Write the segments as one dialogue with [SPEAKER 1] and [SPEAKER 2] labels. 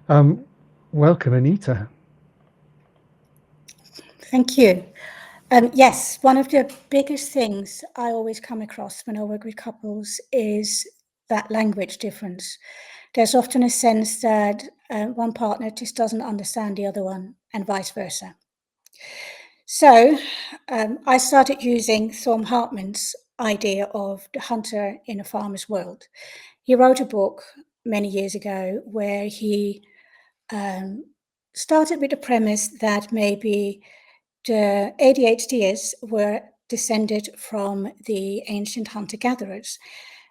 [SPEAKER 1] Um, Welcome, Anita.
[SPEAKER 2] Thank you. Yes, one of the biggest things I always come across when I work with couples is that language difference. There's often a sense that one partner just doesn't understand the other one, and vice versa. So I started using Thom Hartman's idea of the hunter in a farmer's world. He wrote a book many years ago where he um, started with the premise that maybe the ADHDs were descended from the ancient hunter-gatherers,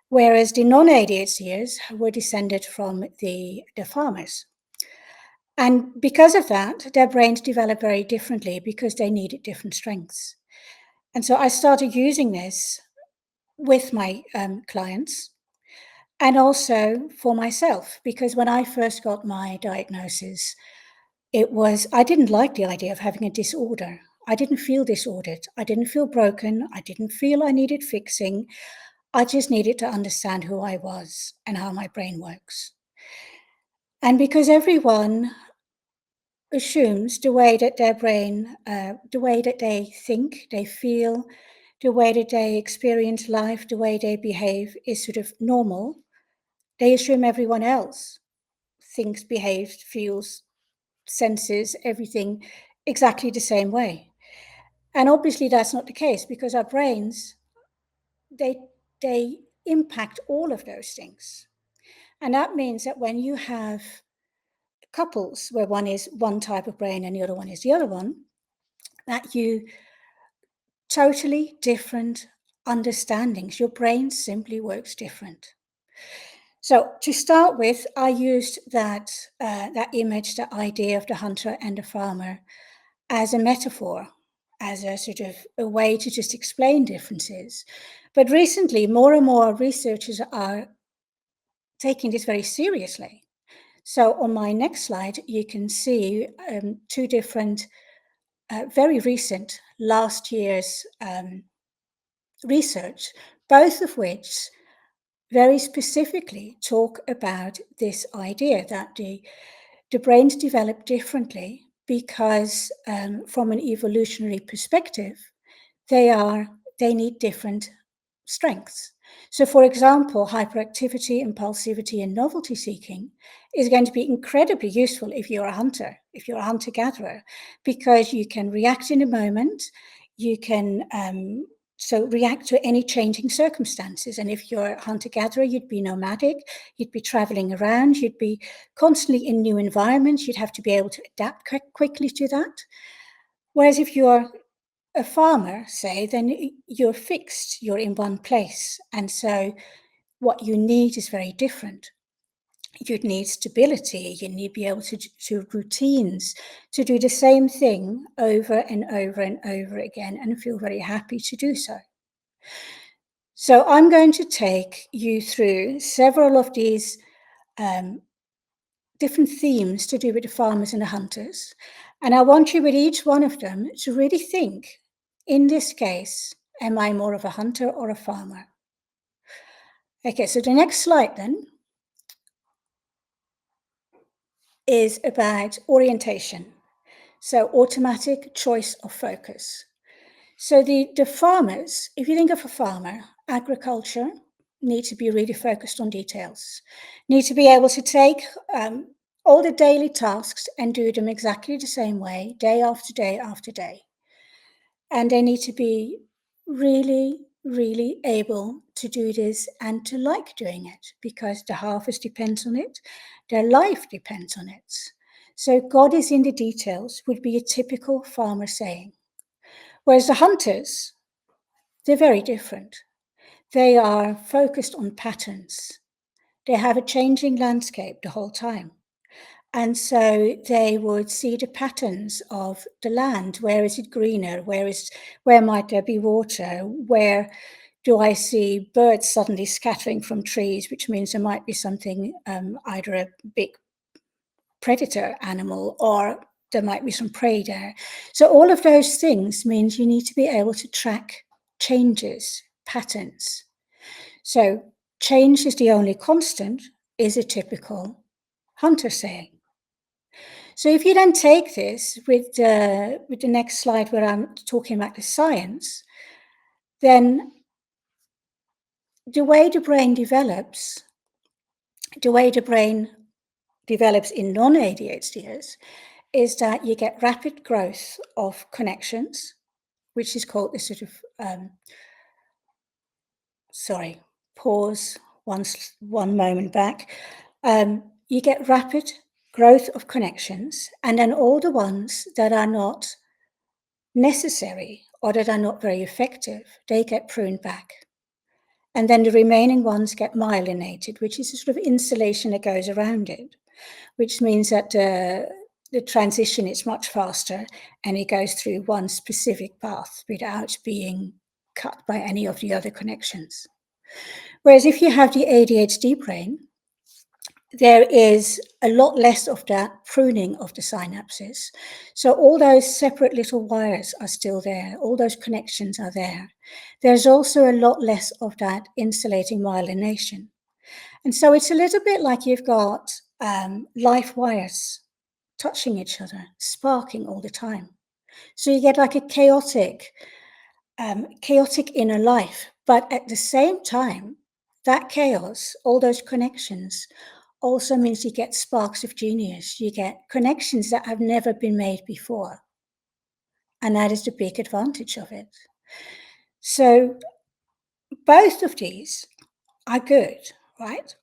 [SPEAKER 2] whereas the non-ADHDs were descended from the farmers. And because of that, their brains develop very differently because they needed different strengths. And so I started using this with my clients and also for myself, because when I first got my diagnosis, I didn't like the idea of having a disorder. I didn't feel disordered. I didn't feel broken. I didn't feel I needed fixing. I just needed to understand who I was and how my brain works. And because everyone assumes the way that their brain, the way that they think, they feel, the way that they experience life, the way they behave is sort of normal, they assume everyone else thinks, behaves, feels, senses everything exactly the same way. And obviously that's not the case because our brains, they, they impact all of those things. And that means that when you have couples where one is one type of brain and the other one is the other one, that you totally different understandings. Your brain simply works different. So to start with, I used that image, the idea of the hunter and the farmer, as a metaphor, as a sort of a way to just explain differences. But recently, more and more researchers are taking this very seriously. So on my next slide, you can see two different, very recent, last year's research, both of which very specifically talk about this idea that the brains develop differently because from an evolutionary perspective, they need different strengths. So for example, hyperactivity, impulsivity, and novelty seeking is going to be incredibly useful if you're a hunter, if you're a hunter-gatherer, because you can react in a moment, you can react to any changing circumstances. And if you're a hunter-gatherer, you'd be nomadic, you'd be traveling around, you'd be constantly in new environments, you'd have to be able to adapt quickly to that. Whereas if you're a farmer, say, then you're fixed, you're in one place. And so what you need is very different. You'd need stability, you need to be able to routines, to do the same thing over and over and over again and feel very happy to do so. So I'm going to take you through several of these different themes to do with the farmers and the hunters. And I want you with each one of them to really think, in this case, am I more of a hunter or a farmer? Okay, so the next slide then is about orientation. So automatic choice of focus. So the farmers, if you think of a farmer, agriculture need to be really focused on details, need to be able to take all the daily tasks and do them exactly the same way, day after day after day. And they need to be really, really able to do this and to like doing it because the harvest depends on it, their life depends on it. So God is in the details would be a typical farmer saying. Whereas the hunters, they're very different. They are focused on patterns. They have a changing landscape the whole time. And so they would see the patterns of the land. Where is it greener? Where might there be water? Where do I see birds suddenly scattering from trees, which means there might be something, either a big predator animal or there might be some prey there. So all of those things means you need to be able to track changes, patterns. So change is the only constant is a typical hunter saying. So if you then take this with the next slide where I'm talking about the science, then the way the brain develops in non-ADHDers is that you get rapid growth of connections, which is called the sort of, pause one moment back. You get rapid growth of connections, and then all the ones that are not necessary or that are not very effective, they get pruned back. And then the remaining ones get myelinated, which is a sort of insulation that goes around it, which means that the transition is much faster and it goes through one specific path without being cut by any of the other connections. Whereas if you have the ADHD brain, there is a lot less of that pruning of the synapses. So all those separate little wires are still there. All those connections are there. There's also a lot less of that insulating myelination. And so it's a little bit like you've got live wires touching each other, sparking all the time. So you get like a chaotic inner life. But at the same time, that chaos, all those connections, also means you get sparks of genius. You get connections that have never been made before. And that is the big advantage of it. So both of these are good, right?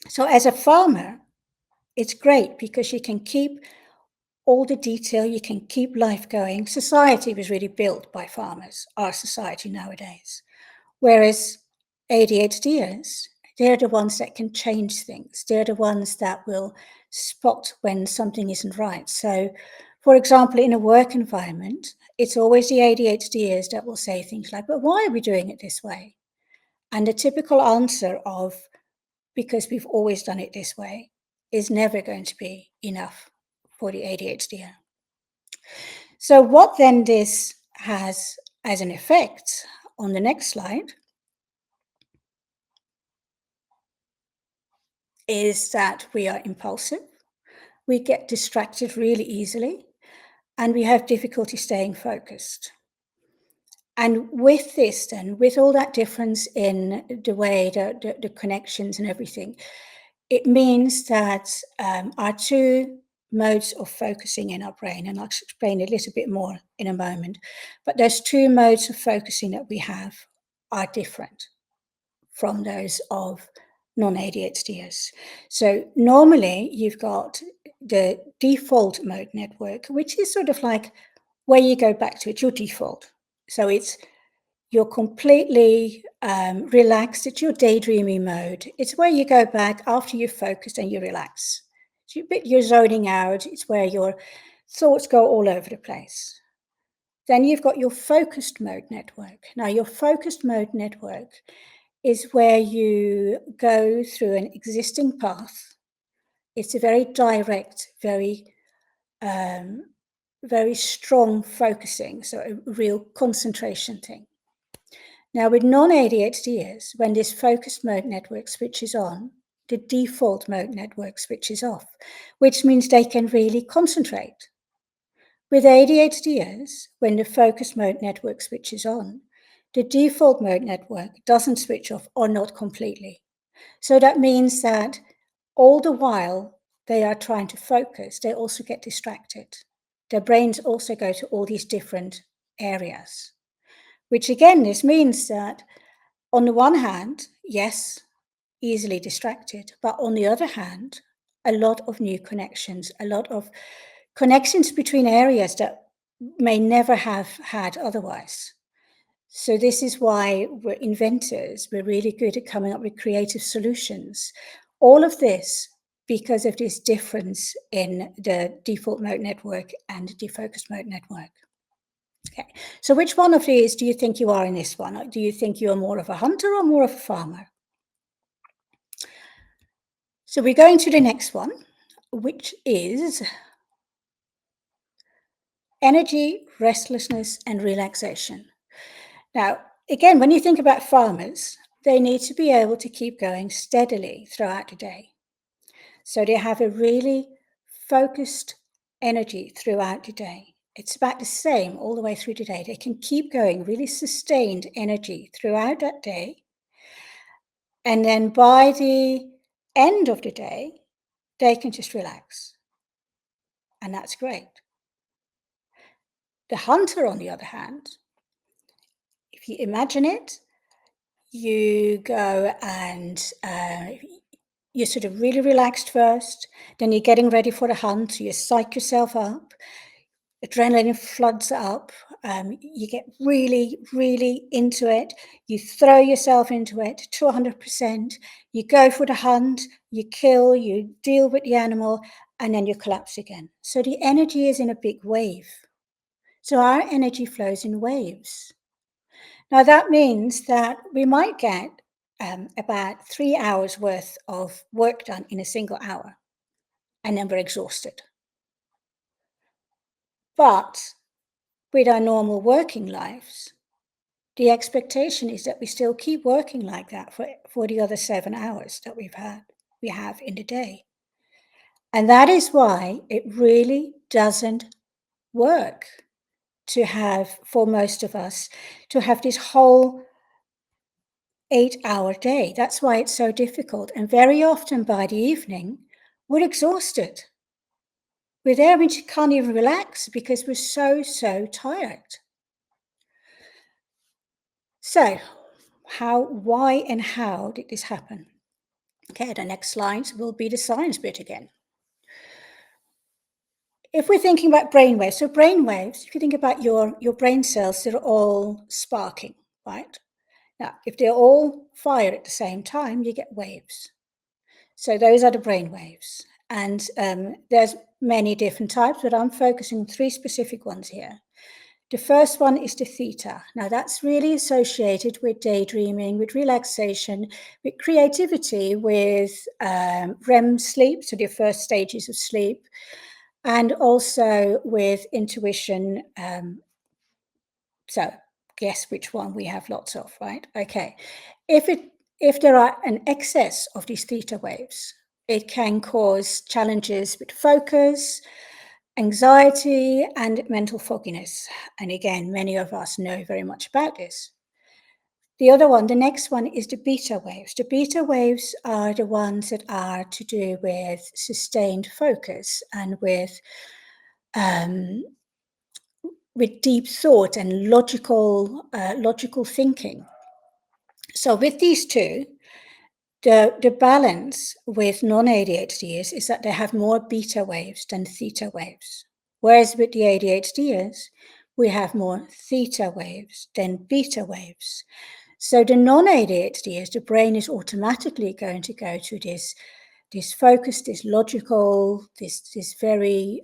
[SPEAKER 2] So as a farmer, it's great because you can keep all the detail, you can keep life going. Society was really built by farmers, our society nowadays. Whereas ADHDers, they're the ones that can change things. They're the ones that will spot when something isn't right. So, for example, in a work environment, it's always the ADHDers that will say things like, but why are we doing it this way? And the typical answer of, because we've always done it this way, is never going to be enough for the ADHDer. So what then this has as an effect on the next slide is that we are impulsive, we get distracted really easily, and we have difficulty staying focused. And with this then, with all that difference in the way the connections and everything, it means that our two modes of focusing in our brain, and I'll explain a little bit more in a moment, but those two modes of focusing that we have are different from those of non-ADHDers. So normally you've got the default mode network, which is sort of like where you go back to, it's your default. So you're completely relaxed. It's your daydreaming mode. It's where you go back after you've focused and you relax. So you're zoning out. It's where your thoughts go all over the place. Then you've got your focused mode network. Now, your focused mode network is where you go through an existing path. It's a very direct, very strong focusing, so a real concentration thing. Now, with non-ADHDers, when this focused mode network switches on, the default mode network switches off, which means they can really concentrate. With ADHDers, when the focused mode network switches on, the default mode network doesn't switch off or not completely. So that means that all the while they are trying to focus, they also get distracted. Their brains also go to all these different areas, which again, this means that on the one hand, yes, easily distracted, but on the other hand, a lot of new connections, a lot of connections between areas that may never have had otherwise. So this is why we're inventors. We're really good at coming up with creative solutions. All of this because of this difference in the default mode network and the defocused mode network. Okay, so which one of these do you think you are in this one? Do you think you are more of a hunter or more of a farmer? So we're going to the next one, which is energy, restlessness, and relaxation. Now, again, when you think about farmers, they need to be able to keep going steadily throughout the day. So they have a really focused energy throughout the day. It's about the same all the way through the day. They can keep going, really sustained energy throughout that day. And then by the end of the day, they can just relax. And that's great. The hunter, on the other hand, if you imagine it, you go and you're sort of really relaxed first, then you're getting ready for the hunt, so you psych yourself up, adrenaline floods up, you get really, really into it, you throw yourself into it to 100%, you go for the hunt, you kill, you deal with the animal, and then you collapse again. So the energy is in a big wave. So our energy flows in waves. Now that means that we might get about 3 hours worth of work done in a single hour, and then we're exhausted. But with our normal working lives, the expectation is that we still keep working like that for the other 7 hours that we have in the day. And that is why it really doesn't work to have, for most of us, to have this whole 8-hour day. That's why it's so difficult. And very often by the evening, we're exhausted. We're there, we can't even relax because we're so tired. So why and how did this happen? Okay, the next slides will be the science bit again. If we're thinking about brainwaves, so brainwaves, if you think about your brain cells, they're all sparking, right? Now, if they're all fired at the same time, you get waves. So those are the brain waves. And there's many different types, but I'm focusing on 3 specific ones here. The first one is the theta. Now that's really associated with daydreaming, with relaxation, with creativity, with REM sleep, so the first stages of sleep, and also with intuition. So guess which one we have lots of, right? Okay. If there are an excess of these theta waves, it can cause challenges with focus, anxiety, and mental fogginess. And again, many of us know very much about this. The other one, the next one, is the beta waves. The beta waves are the ones that are to do with sustained focus and with deep thought and logical thinking. So with these two, the balance with non-ADHDers is that they have more beta waves than theta waves. Whereas with the ADHDers, we have more theta waves than beta waves. So the non-ADHDers, the brain is automatically going to go to this focus, this logical, this very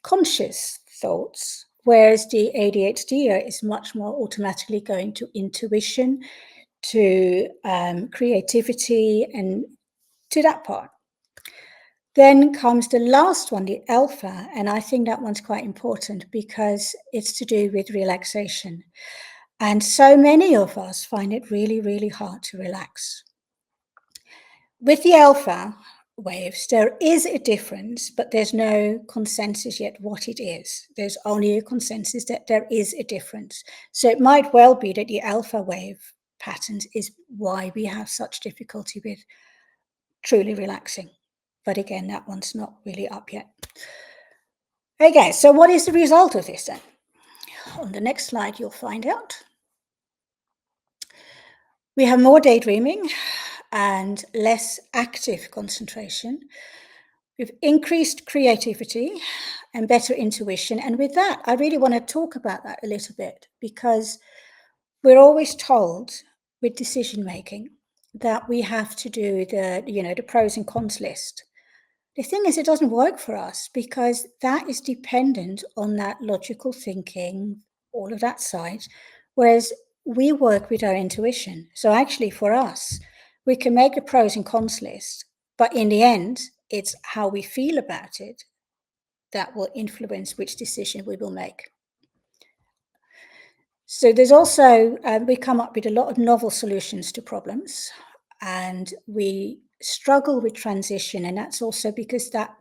[SPEAKER 2] conscious thoughts, whereas the ADHDer is much more automatically going to intuition, to creativity, and to that part. Then comes the last one, the alpha, and I think that one's quite important because it's to do with relaxation. And so many of us find it really, really hard to relax. With the alpha waves, there is a difference, but there's no consensus yet what it is. There's only a consensus that there is a difference. So it might well be that the alpha wave patterns is why we have such difficulty with truly relaxing. But again, that one's not really up yet. Okay, so what is the result of this then? On the next slide, you'll find out. We have more daydreaming and less active concentration. We've increased creativity and better intuition. And with that, I really want to talk about that a little bit because we're always told with decision making that we have to do the pros and cons list. The thing is, it doesn't work for us because that is dependent on that logical thinking, all of that side, whereas we work with our intuition. So actually for us, we can make the pros and cons list, but in the end, it's how we feel about it that will influence which decision we will make. So there's also, we come up with a lot of novel solutions to problems, and we struggle with transition, and that's also because that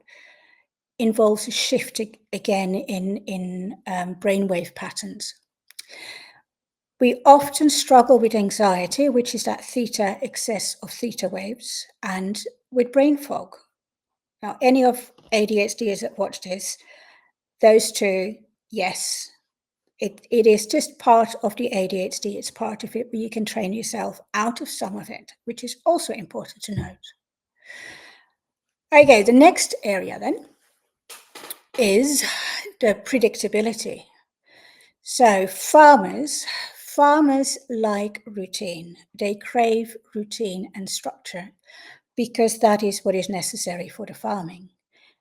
[SPEAKER 2] involves a shift again in brainwave patterns. We often struggle with anxiety, which is that theta excess of theta waves, and with brain fog. Now, any of ADHDers that watch this, those two, yes, it is just part of the ADHD. It's part of it, but you can train yourself out of some of it, which is also important to note. Okay, the next area then is the predictability. So farmers like routine. They crave routine and structure because that is what is necessary for the farming.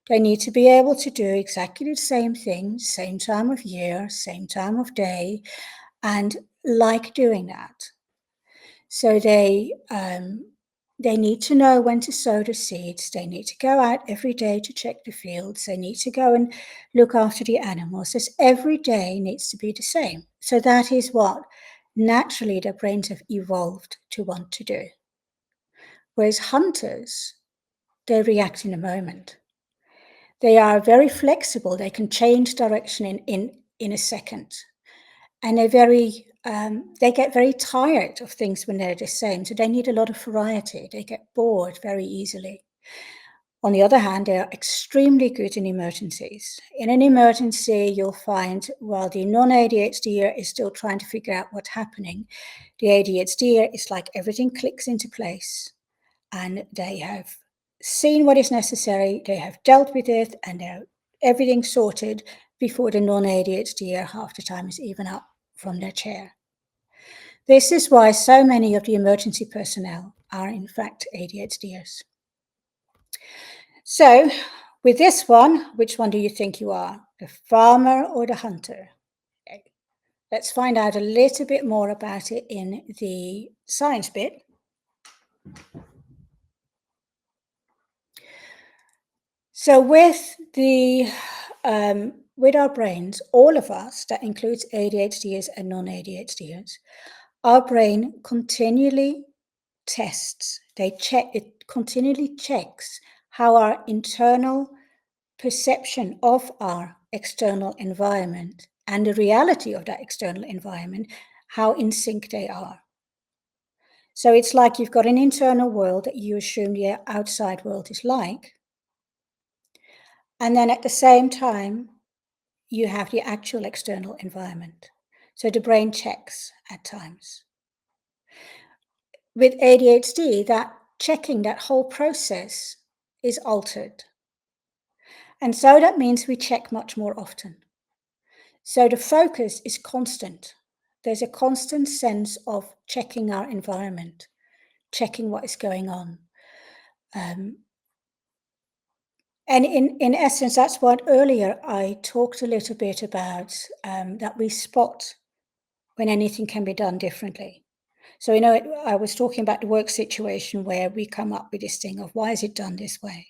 [SPEAKER 2] They need to be able to do exactly the same thing, same time of year, same time of day, and like doing that. So they need to know when to sow the seeds. They need to go out every day to check the fields. They need to go and look after the animals. So every day needs to be the same. So that is what naturally their brains have evolved to want to do. Whereas hunters, they react in a moment. They are very flexible. They can change direction in a second. And they get very tired of things when they're the same. So they need a lot of variety. They get bored very easily. On the other hand, they are extremely good in emergencies. In an emergency, you'll find while the non-ADHD is still trying to figure out what's happening, the ADHD is like everything clicks into place and they have seen what is necessary, they have dealt with it, and they're everything sorted before the non-ADHD half the time is even up from their chair. This is why so many of the emergency personnel are in fact ADHDers. So with this one, which one do you think you are? The farmer or the hunter? Okay. Let's find out a little bit more about it in the science bit. So with our brains, all of us, that includes ADHDers and non-ADHDers, our brain continually tests. It continually checks how our internal perception of our external environment and the reality of that external environment, how in sync they are. So it's like you've got an internal world that you assume the outside world is like. And then at the same time, you have the actual external environment. So the brain checks at times. With ADHD, that checking, that whole process is altered. And so that means we check much more often. So the focus is constant. There's a constant sense of checking our environment, checking what is going on. And in essence, that's what earlier I talked a little bit about, that we spot when anything can be done differently. So, I was talking about the work situation where we come up with this thing of why is it done this way?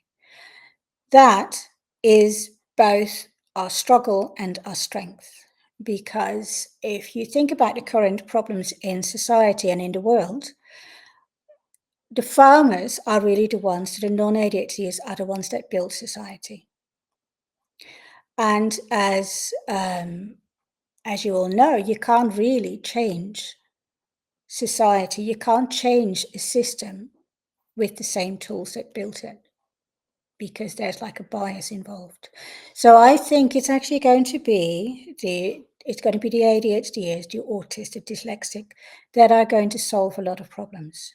[SPEAKER 2] That is both our struggle and our strength. Because if you think about the current problems in society and in the world, the farmers are really the ones, the non-ADHDs are the ones that build society. And as you all know, you can't really change society. You can't change a system with the same tools that built it because there's like a bias involved. So I think it's actually going to be the ADHDs, the autistic, dyslexic, that are going to solve a lot of problems.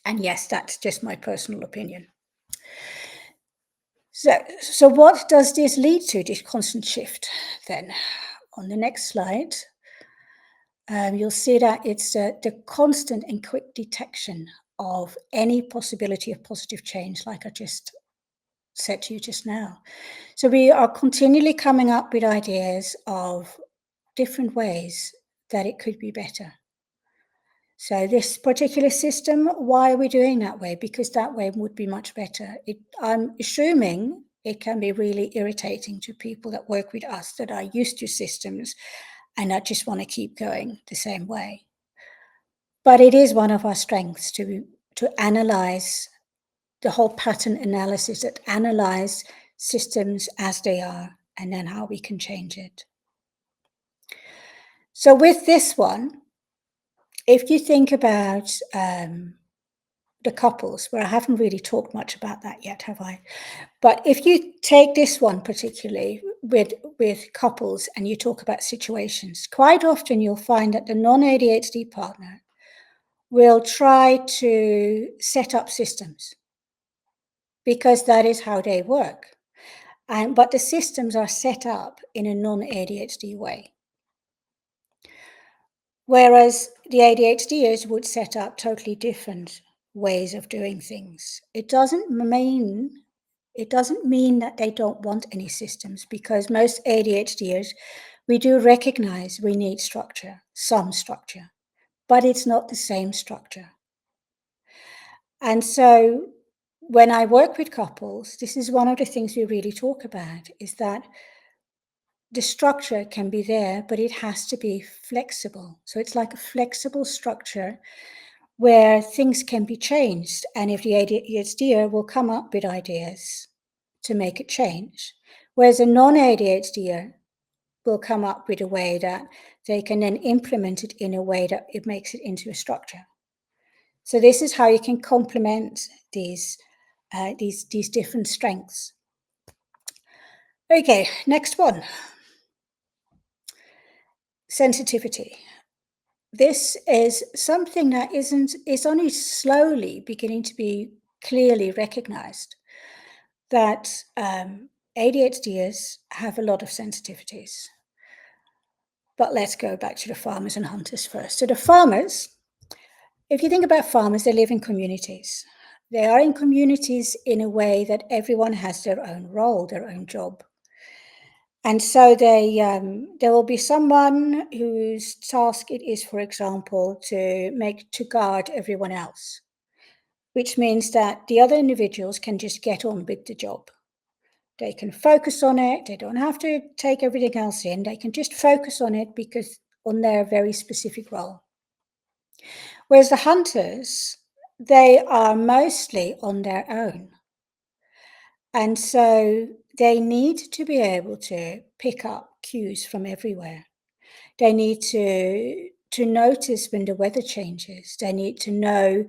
[SPEAKER 2] And yes, that's just my personal opinion. So what does this lead to, this constant shift then? On the next slide, you'll see that it's the constant and quick detection of any possibility of positive change, like I just said to you just now. So we are continually coming up with ideas of different ways that it could be better. So this particular system, why are we doing that way? Because that way would be much better. I'm assuming it can be really irritating to people that work with us that are used to systems and that just want to keep going the same way. But it is one of our strengths to analyze the whole pattern analysis, that analyze systems as they are, and then how we can change it. So with this one, if you think about the couples, where I haven't really talked much about that yet, have I? But if you take this one particularly with couples and you talk about situations, quite often you'll find that the non-ADHD partner will try to set up systems because that is how they work. But the systems are set up in a non-ADHD way. Whereas the ADHDers would set up totally different ways of doing things. It doesn't mean that they don't want any systems, because most ADHDers, we do recognize we need structure, some structure, but it's not the same structure. And so when I work with couples, this is one of the things we really talk about, is that the structure can be there, but it has to be flexible. So it's like a flexible structure where things can be changed. And if the ADHDer will come up with ideas to make it change, whereas a non-ADHDer will come up with a way that they can then implement it in a way that it makes it into a structure. So this is how you can complement these different strengths. Okay, next one. Sensitivity. This is something that is only slowly beginning to be clearly recognized, that ADHDers have a lot of sensitivities. But let's go back to the farmers and hunters first. So the farmers, if you think about farmers, they live in communities. They are in communities in a way that everyone has their own role, their own job. And so there will be someone whose task it is, for example, to guard everyone else, which means that the other individuals can just get on with the job. They can focus on it. They don't have to take everything else in. They can just focus on it because on their very specific role. Whereas the hunters, they are mostly on their own. And so they need to be able to pick up cues from everywhere. They need to notice when the weather changes. They need to know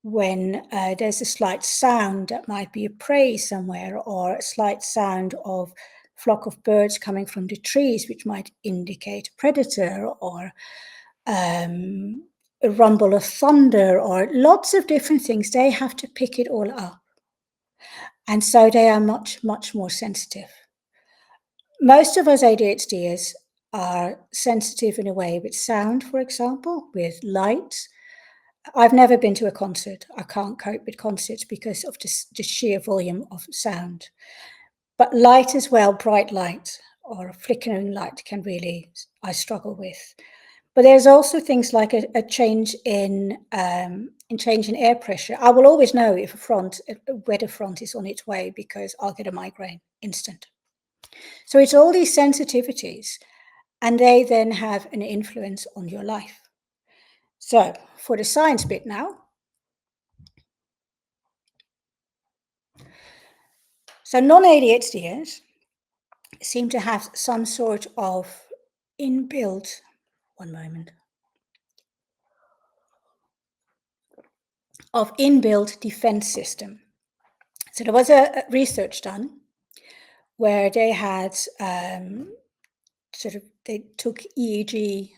[SPEAKER 2] when there's a slight sound that might be a prey somewhere, or a slight sound of flock of birds coming from the trees, which might indicate a predator, or a rumble of thunder, or lots of different things. They have to pick it all up. And so they are much, much more sensitive. Most of us ADHDers are sensitive in a way with sound, for example, with light. I've never been to a concert. I can't cope with concerts because of the sheer volume of sound. But light as well, bright light or flickering light I struggle with. But there's also things like a change in air pressure. I will always know if a weather front is on its way, because I'll get a migraine instant. So it's all these sensitivities, and they then have an influence on your life. So for the science bit now. So non-ADHDers seem to have some sort of inbuilt, defense system. So there was a research done where they had they took EEG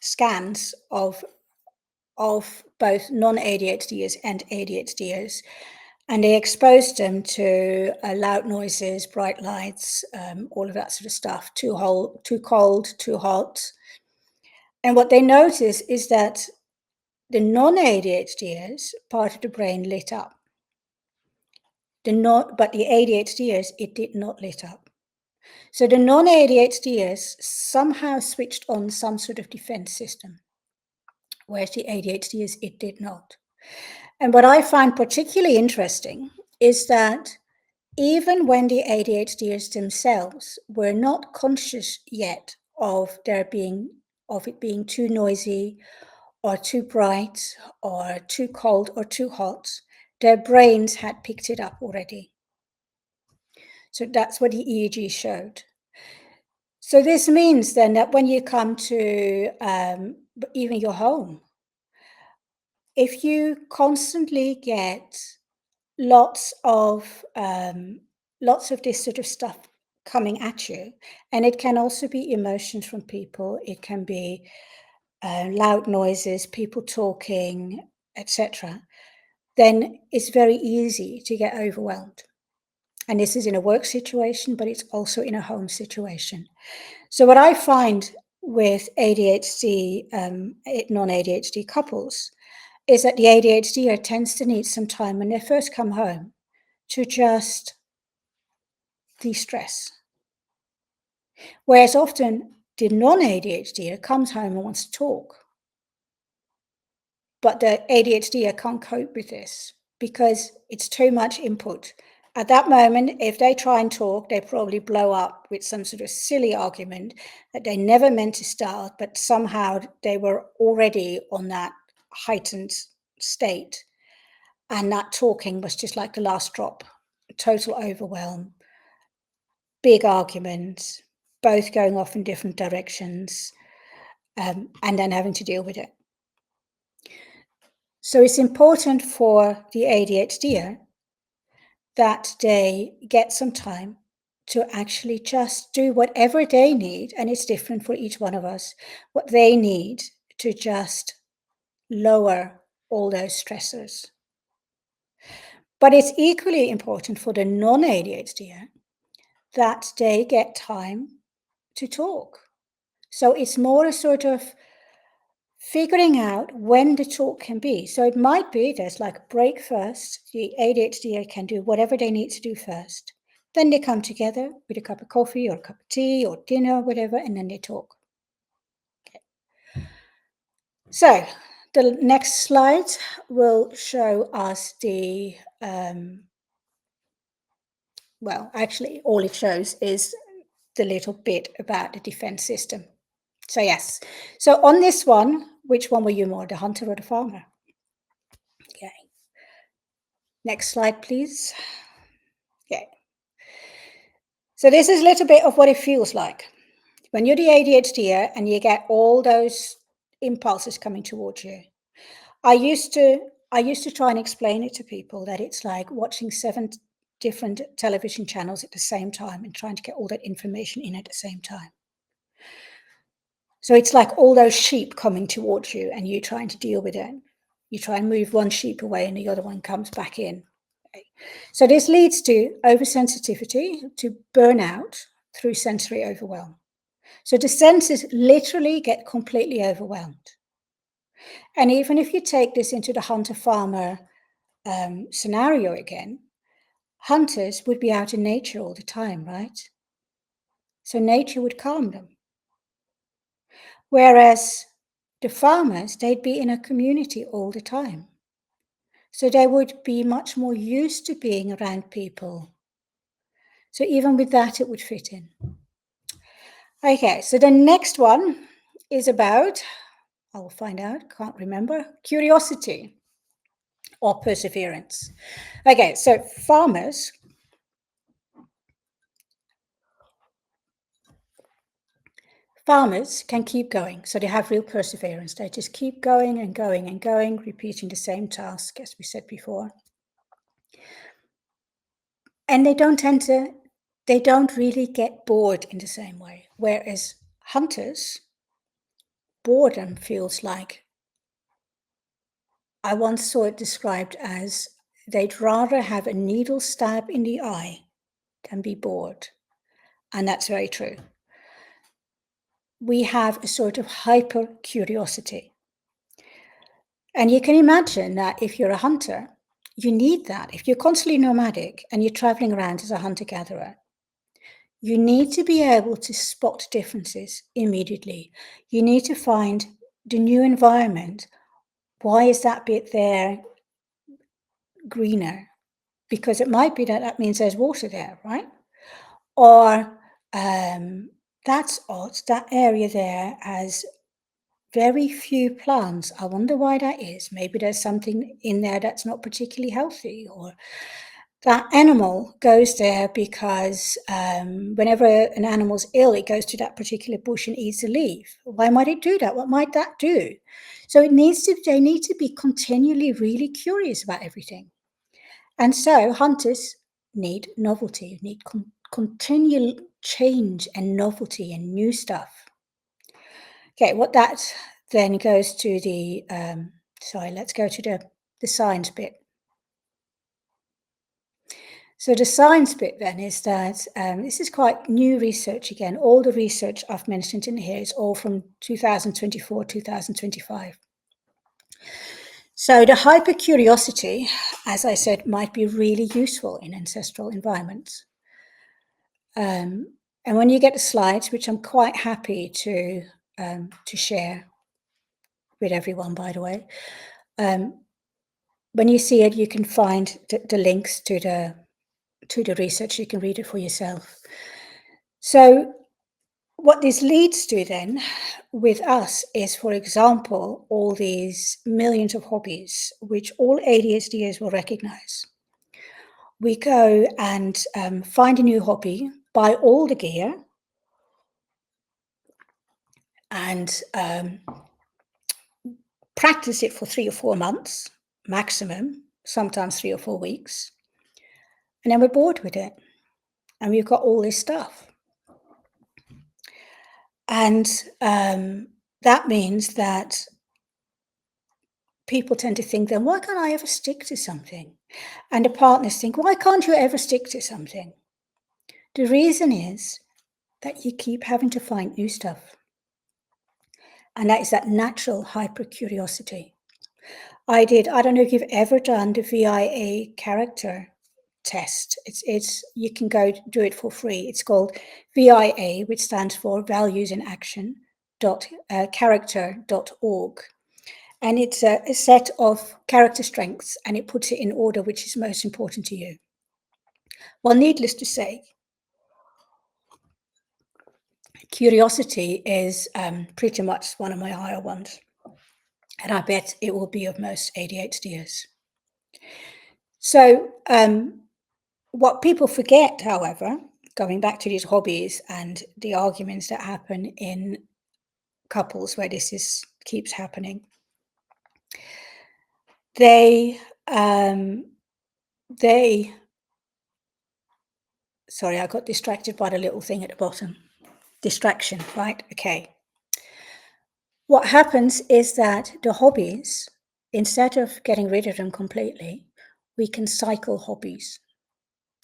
[SPEAKER 2] scans of both non-ADHDers and ADHDers, and they exposed them to loud noises, bright lights, all of that sort of stuff, too cold, too hot. And what they noticed is that the non-ADHDers, part of the brain lit up. But the ADHDers, it did not lit up. So the non-ADHDers somehow switched on some sort of defense system, whereas the ADHDers, it did not. And what I find particularly interesting is that even when the ADHDers themselves were not conscious yet of it being too noisy or too bright or too cold or too hot, their brains had picked it up already. So that's what the EEG showed. So this means then that when you come to even your home, if you constantly get lots of this sort of stuff coming at you, and it can also be emotions from people, it can be loud noises, people talking, etc., then it's very easy to get overwhelmed. And this is in a work situation, but it's also in a home situation. So what I find with ADHD, non-ADHD couples, is that the ADHD tends to need some time when they first come home to just de-stress. Whereas often the non-ADHD comes home and wants to talk. But the ADHD can't cope with this because it's too much input. At that moment, if they try and talk, they probably blow up with some sort of silly argument that they never meant to start, but somehow they were already on that heightened state. And that talking was just like the last drop, total overwhelm, big arguments, both going off in different directions, and then having to deal with it. So it's important for the ADHD that they get some time to actually just do whatever they need, and it's different for each one of us, what they need to just lower all those stressors. But it's equally important for the non-ADHD that they get time to talk. So it's more a sort of figuring out when the talk can be. So it might be there's like a break first. The ADHD can do whatever they need to do first. Then they come together with a cup of coffee or a cup of tea or dinner or whatever, and then they talk. Okay. So the next slide will show us the, well, actually all it shows is the little bit about the defense system. So yes, so on this one, which one were you more, the hunter or the farmer? Okay. Next slide, please. Okay. So this is a little bit of what it feels like. When you're the ADHD and you get all those impulses coming towards you. I used to try and explain it to people that it's like watching 7 different television channels at the same time and trying to get all that information in at the same time. So it's like all those sheep coming towards you and you trying to deal with it. You try and move one sheep away and the other one comes back in. Okay. So this leads to oversensitivity, to burnout through sensory overwhelm. So the senses literally get completely overwhelmed. And even if you take this into the hunter-farmer scenario again, hunters would be out in nature all the time, right? So nature would calm them. Whereas the farmers, they'd be in a community all the time. So they would be much more used to being around people. So even with that, it would fit in. Okay, so the next one is about, I will find out, can't remember, curiosity or perseverance. Okay, so farmers can keep going. So they have real perseverance. They just keep going and going and going, repeating the same task, as we said before. And they don't really get bored in the same way. Whereas hunters, boredom feels like, I once saw it described as they'd rather have a needle stab in the eye than be bored. And that's very true. We have a sort of hyper curiosity. And you can imagine that if you're a hunter, you need that. If you're constantly nomadic and you're traveling around as a hunter-gatherer, you need to be able to spot differences immediately. You need to find the new environment. Why is that bit there greener? Because it might be that means there's water there, right? Or that's odd, that area there has very few plants. I wonder why that is. Maybe there's something in there that's not particularly healthy, or That animal goes there because whenever an animal's ill, it goes to that particular bush and eats a leaf. Why might it do that? What might that do? So they need to be continually really curious about everything. And so hunters need novelty, need continual change and novelty and new stuff. Okay, what that then goes to the, let's go to the science bit. So the science bit then is that this is quite new research again. All the research I've mentioned in here is all from 2024, 2025. So the hypercuriosity, as I said, might be really useful in ancestral environments. And when you get the slides, which I'm quite happy to share with everyone, by the way, when you see it, you can find the links to the research. You can read it for yourself. So what this leads to then with us is, for example, all these millions of hobbies, which all ADHDers will recognize. We go and find a new hobby, buy all the gear, and practice it for 3 or 4 months maximum, sometimes 3 or 4 weeks. And then we're bored with it. And we've got all this stuff. And that means that people tend to think then, why can't I ever stick to something? And the partners think, why can't you ever stick to something? The reason is that you keep having to find new stuff. And that is that natural hypercuriosity. I don't know if you've ever done the VIA character test. It's you can go do it for free. It's called VIA, which stands for Values in Action character.org. And it's a set of character strengths, and it puts it in order which is most important to you. Well, needless to say, curiosity is pretty much one of my higher ones. And I bet it will be of most ADHDers. So what people forget, however, going back to these hobbies and the arguments that happen in couples where this keeps happening, sorry, I got distracted by the little thing at the bottom. Distraction, right? Okay. What happens is that the hobbies, instead of getting rid of them completely, we can cycle hobbies.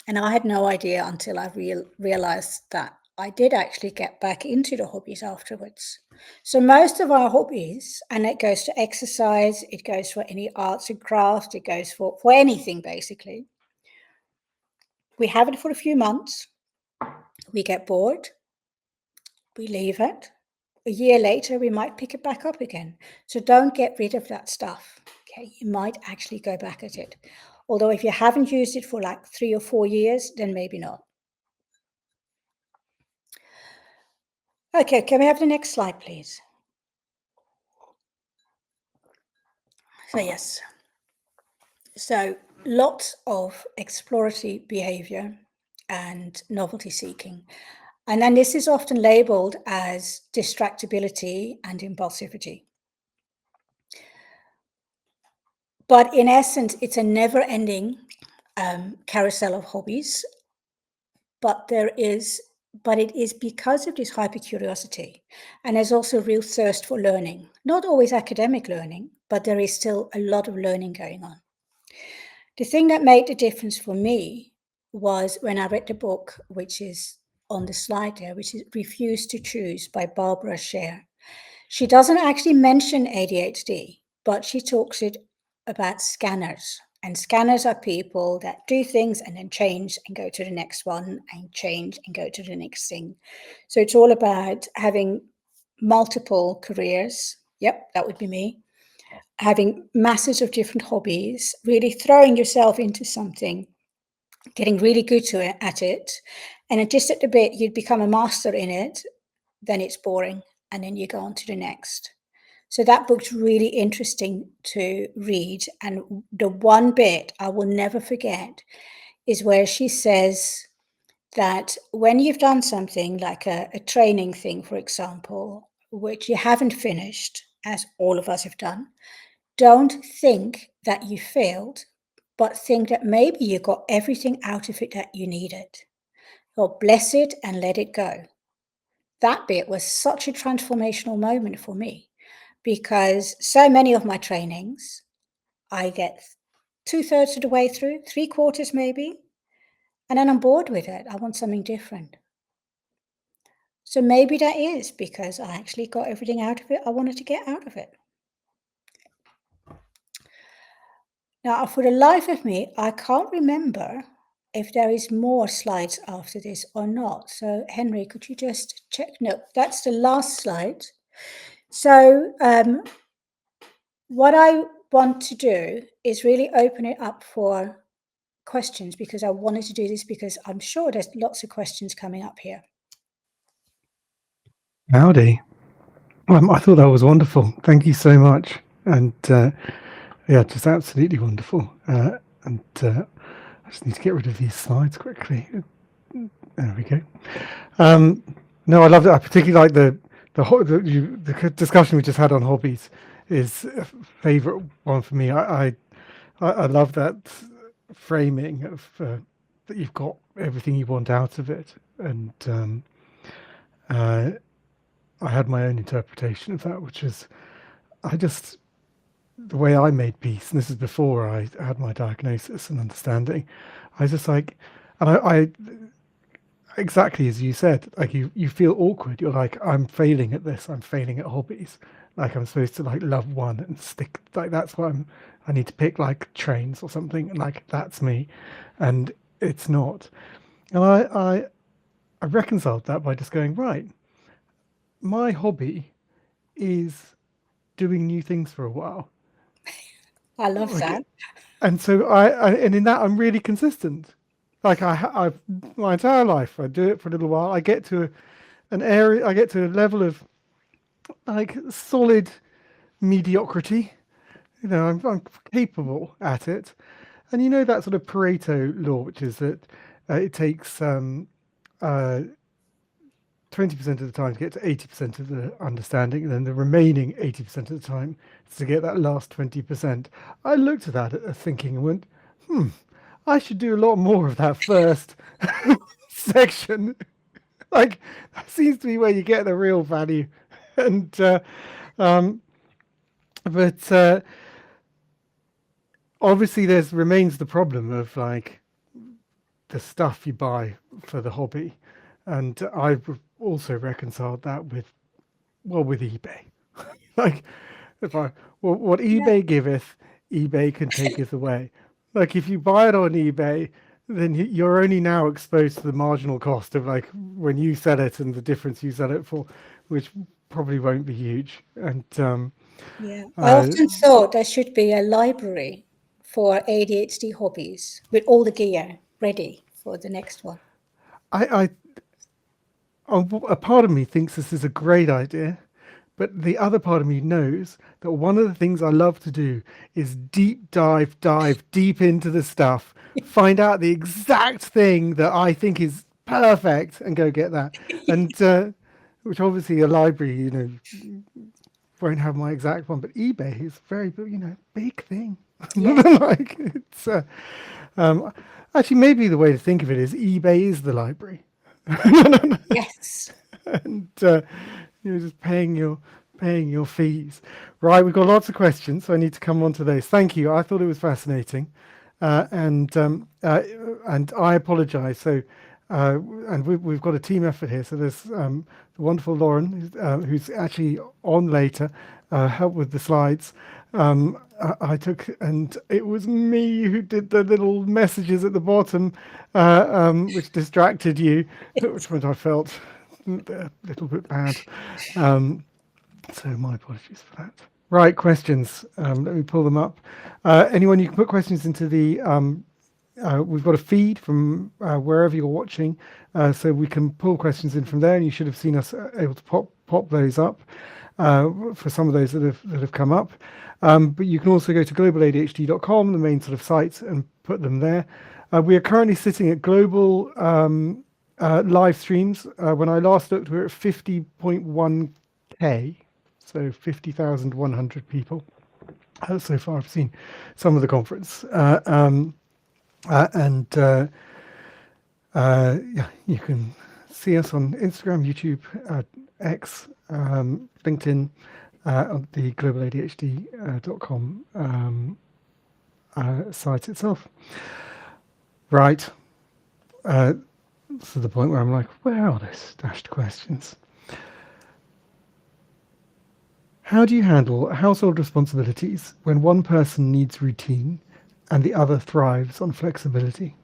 [SPEAKER 2] And I had no idea until I realized that I did actually get back into the hobbies afterwards. So most of our hobbies, and it goes to exercise, it goes for any arts and crafts, it goes for anything basically. We have it for a few months, we get bored, we leave it. A year later, we might pick it back up again. So don't get rid of that stuff. Okay, you might actually go back at it. Although if you haven't used it for like 3 or 4 years, then maybe not. Okay, can we have the next slide, please? So yes. So lots of exploratory behavior and novelty seeking. And then this is often labeled as distractibility and impulsivity. But in essence, it's a never-ending carousel of hobbies. But it is because of this hypercuriosity. And there's also a real thirst for learning. Not always academic learning, but there is still a lot of learning going on. The thing that made the difference for me was when I read the book, which is on the slide there, which is Refuse to Choose by Barbara Sher. She doesn't actually mention ADHD, but she talks about scanners. And scanners are people that do things and then change and go to the next one and change and go to the next thing. So it's all about having multiple careers. Yep, that would be me. Having masses of different hobbies, really throwing yourself into something, getting really good at it. And just at the bit you'd become a master in it, then it's boring. And then you go on to the next. So that book's really interesting to read. And the one bit I will never forget is where she says that when you've done something like a training thing, for example, which you haven't finished, as all of us have done, don't think that you failed, but think that maybe you got everything out of it that you needed. Or bless it and let it go. That bit was such a transformational moment for me because so many of my trainings, I get 2/3 of the way through, 3/4 maybe, and then I'm bored with it. I want something different. So maybe that is because I actually got everything out of it I wanted to get out of it. Now, for the life of me, I can't remember if there is more slides after this or not. So, Henry, could you just check? No, that's the last slide. So, what I want to do is really open it up for questions because I wanted to do this because I'm sure there's lots of questions coming up here.
[SPEAKER 1] Howdy. I thought that was wonderful. Thank you so much. And yeah, just absolutely wonderful. And I just need to get rid of these slides quickly. There we go. No, I love it. I particularly like the discussion we just had on hobbies is a favorite one for me. I love that framing of that you've got everything you want out of it, and I had my own interpretation of that, which is the way I made peace, and this is before I had my diagnosis and understanding. I was just like, and I exactly as you said, like you feel awkward. You're like, I'm failing at this. I'm failing at hobbies. Like I'm supposed to like love one and stick. Like that's what I need to pick like trains or something. And like that's me, and it's not. And I reconciled that by just going right. My hobby is doing new things for a while.
[SPEAKER 2] I love
[SPEAKER 1] Like,
[SPEAKER 2] that.
[SPEAKER 1] and so and in that I'm really consistent. Like I my entire life I do it for a little while. I get to an area. I get to a level of like solid mediocrity. You know, I'm capable at it, and you know that sort of Pareto law, which is that it takes uh, 20% of the time to get to 80% of the understanding, and then the remaining 80% of the time is to get that last 20%. I looked at that thinking and went, I should do a lot more of that first section. Like, that seems to be where you get the real value. And, but obviously, remains the problem of like the stuff you buy for the hobby. And I've also reconciled that with eBay. Like, what
[SPEAKER 2] Yeah.
[SPEAKER 1] eBay giveth, eBay can taketh away. Like, if you buy it on eBay, then you're only now exposed to the marginal cost of like when you sell it and the difference you sell it for, which probably won't be huge. And
[SPEAKER 2] Yeah. I often thought there should be a library for ADHD hobbies with all the gear ready for the next one.
[SPEAKER 1] I a part of me thinks this is a great idea, but the other part of me knows that one of the things I love to do is dive deep into the stuff, find out the exact thing that I think is perfect, and go get that. And which obviously a library, you know, won't have my exact one, but eBay is a very, you know, big thing.
[SPEAKER 2] Yeah.
[SPEAKER 1] Like it's um, actually maybe the way to think of it is eBay is the library.
[SPEAKER 2] Yes.
[SPEAKER 1] And you're just paying your fees. Right, we've got lots of questions, so I need to come on to those. Thank you. I thought it was fascinating, and I apologise. So, and we've got a team effort here. So there's the wonderful Lauren, who's actually on later, help with the slides. I took, and it was me who did the little messages at the bottom, which distracted you, which meant I felt a little bit bad. So my apologies for that. Right, questions. Let me pull them up. Anyone, you can put questions into the. We've got a feed from wherever you're watching, so we can pull questions in from there, and you should have seen us able to pop those up for some of those that have come up. But you can also go to globaladhd.com, the main sort of site, and put them there. We are currently sitting at global live streams. When I last looked, we were at 50.1K, so 50,100 people. So far, I've seen some of the conference. Yeah, you can see us on Instagram, YouTube, X, LinkedIn, on the global-ADHD.com site itself. Right. To the point where I'm like, where are those stashed questions? How do you handle household responsibilities when one person needs routine and the other thrives on flexibility?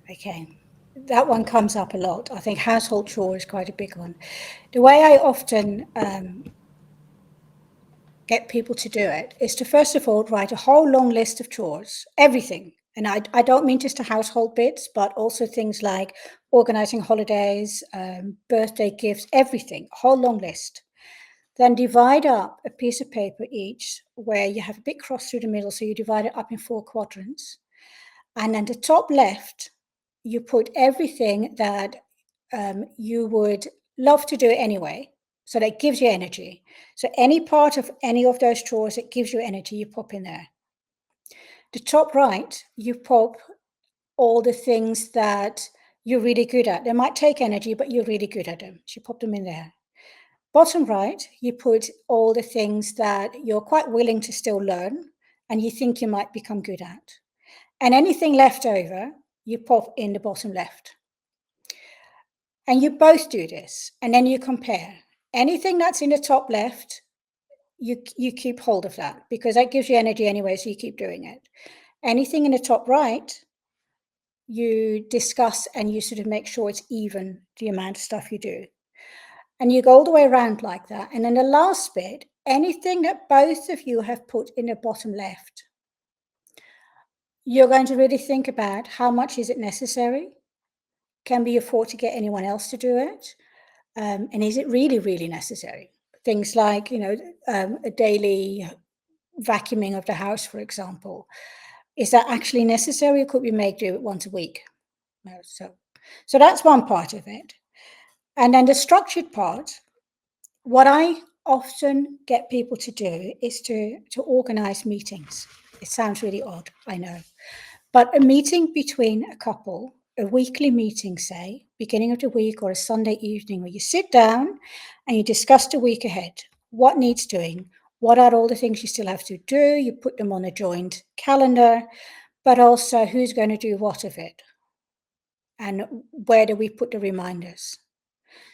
[SPEAKER 2] Okay, that one comes up a lot. I think household chore is quite a big one. The way I often get people to do it is to, first of all, write a whole long list of chores, everything. And I don't mean just the household bits, but also things like organizing holidays, birthday gifts, everything, a whole long list. Then divide up a piece of paper each where you have a big cross through the middle. So you divide it up in 4 quadrants. And then the top left, you put everything that you would love to do anyway. So that gives you energy. So any part of any of those chores that gives you energy, you pop in there. The top right, you pop all the things that you're really good at. They might take energy, but you're really good at them. So you pop them in there. Bottom right, you put all the things that you're quite willing to still learn and you think you might become good at. And anything left over, you pop in the bottom left. And you both do this, and then you compare. Anything that's in the top left, you keep hold of that because that gives you energy anyway, so you keep doing it. Anything in the top right, you discuss and you sort of make sure it's even the amount of stuff you do. And you go all the way around like that. And then the last bit, anything that both of you have put in the bottom left, you're going to really think about how much is it necessary? Can we afford to get anyone else to do it? And is it really, really necessary? Things like, a daily vacuuming of the house, for example. Is that actually necessary, or could we do it once a week? No, so that's one part of it. And then the structured part, what I often get people to do is to organize meetings. It sounds really odd, I know. But a meeting between a couple, a weekly meeting, say, beginning of the week or a Sunday evening, where you sit down and you discuss the week ahead, what needs doing, what are all the things you still have to do, you put them on a joint calendar, but also who's going to do what of it, and where do we put the reminders,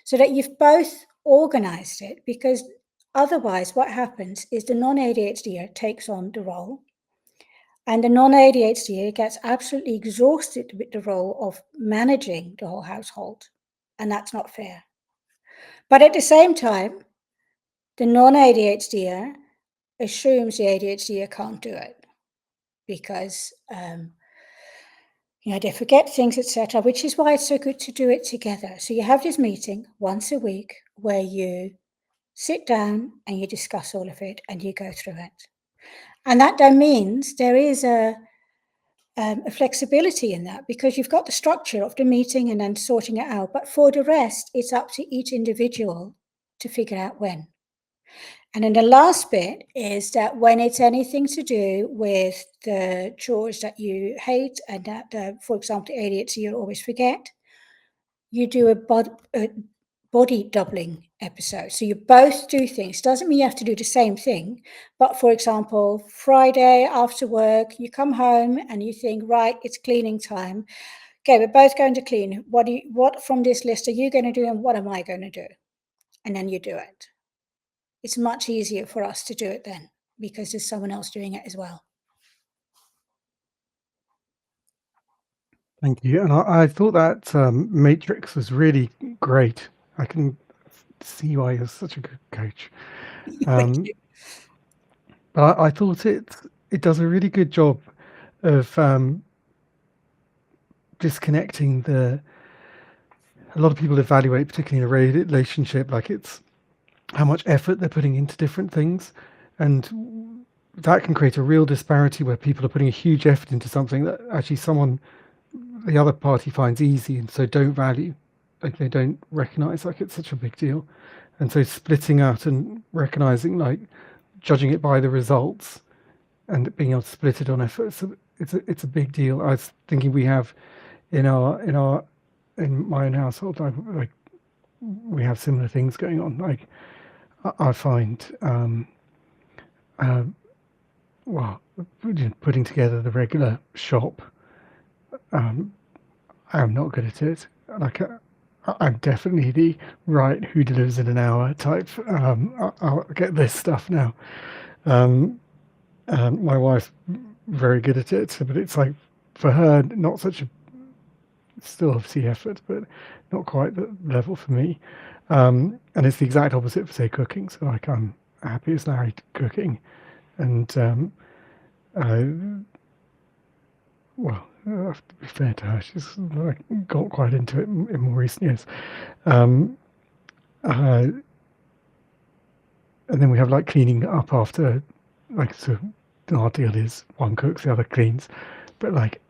[SPEAKER 2] so that you've both organized it, because otherwise what happens is the non-ADHD takes on the role. And the non-ADHD gets absolutely exhausted with the role of managing the whole household. And that's not fair. But at the same time, the non-ADHD assumes the ADHD can't do it because they forget things, etc., which is why it's so good to do it together. So you have this meeting once a week where you sit down and you discuss all of it and you go through it. And that then means there is a flexibility in that, because you've got the structure of the meeting and then sorting it out. But for the rest, it's up to each individual to figure out when. And then the last bit is that when it's anything to do with the chores that you hate and that, for example, the ADHD you'll always forget, you do a body doubling episode. So you both do things. Doesn't mean you have to do the same thing. But for example, Friday after work, you come home and you think, right, it's cleaning time. Okay, we're both going to clean. What from this list are you going to do and what am I going to do? And then you do it. It's much easier for us to do it then because there's someone else doing it as well.
[SPEAKER 1] Thank you. And I thought that matrix was really great. I can see why you're such a good coach.
[SPEAKER 2] Thank you.
[SPEAKER 1] But I thought it does a really good job of disconnecting a lot of people evaluate, particularly in a relationship, like it's how much effort they're putting into different things. And that can create a real disparity where people are putting a huge effort into something that actually the other party finds easy and so don't value, like they don't recognize like it's such a big deal. And so splitting out and recognizing, like judging it by the results and being able to split it on effort, so it's a big deal. I was thinking we have in my own household, like we have similar things going on. Like I find, well, putting together the regular shop, I'm not good at it. Like I'm definitely the right who delivers in an hour type. I'll get this stuff now. My wife's very good at it, but it's like for her, not such a still obviously effort, but not quite the level for me. And it's the exact opposite for say cooking. So like I'm happy as Larry cooking, and well, I have to be fair to her. She's like got quite into it in more recent years. Um, uh, and then we have like cleaning up after, like so our deal is one cooks, the other cleans. But like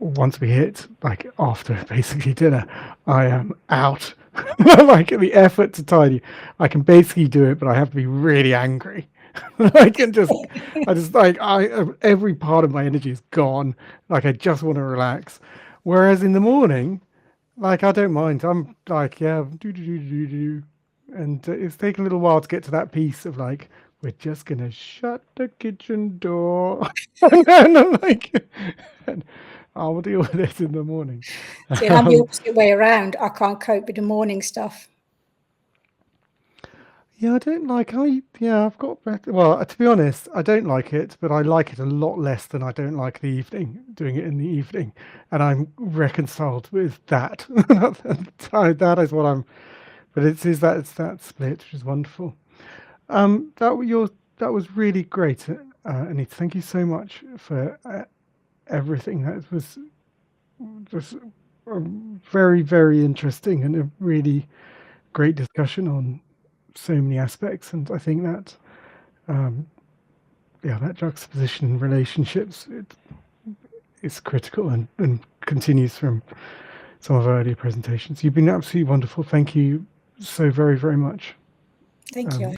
[SPEAKER 1] once we hit like after basically dinner, I am out. Like the effort to tidy, I can basically do it, but I have to be really angry. I just like every part of my energy is gone. Like I just want to relax. Whereas in the morning, like I don't mind. I'm like, yeah, do, and it's taken a little while to get to that piece of like, we're just gonna shut the kitchen door, and then I'm like, and I'll deal with it in the morning.
[SPEAKER 2] See, I'm the opposite way around. I can't cope with the morning stuff.
[SPEAKER 1] Yeah, I don't like. I've got better. Well, to be honest, I don't like it, but I like it a lot less than I don't like the evening. Doing it in the evening, and I'm reconciled with that. That is what I'm. But it's that split, which is wonderful. That was really great, Anita. Thank you so much for everything. That was just very, very interesting and a really great discussion on so many aspects. And I think that, that juxtaposition in relationships is critical and continues from some of our earlier presentations. You've been absolutely wonderful. Thank you so very, very much.
[SPEAKER 2] Thank you.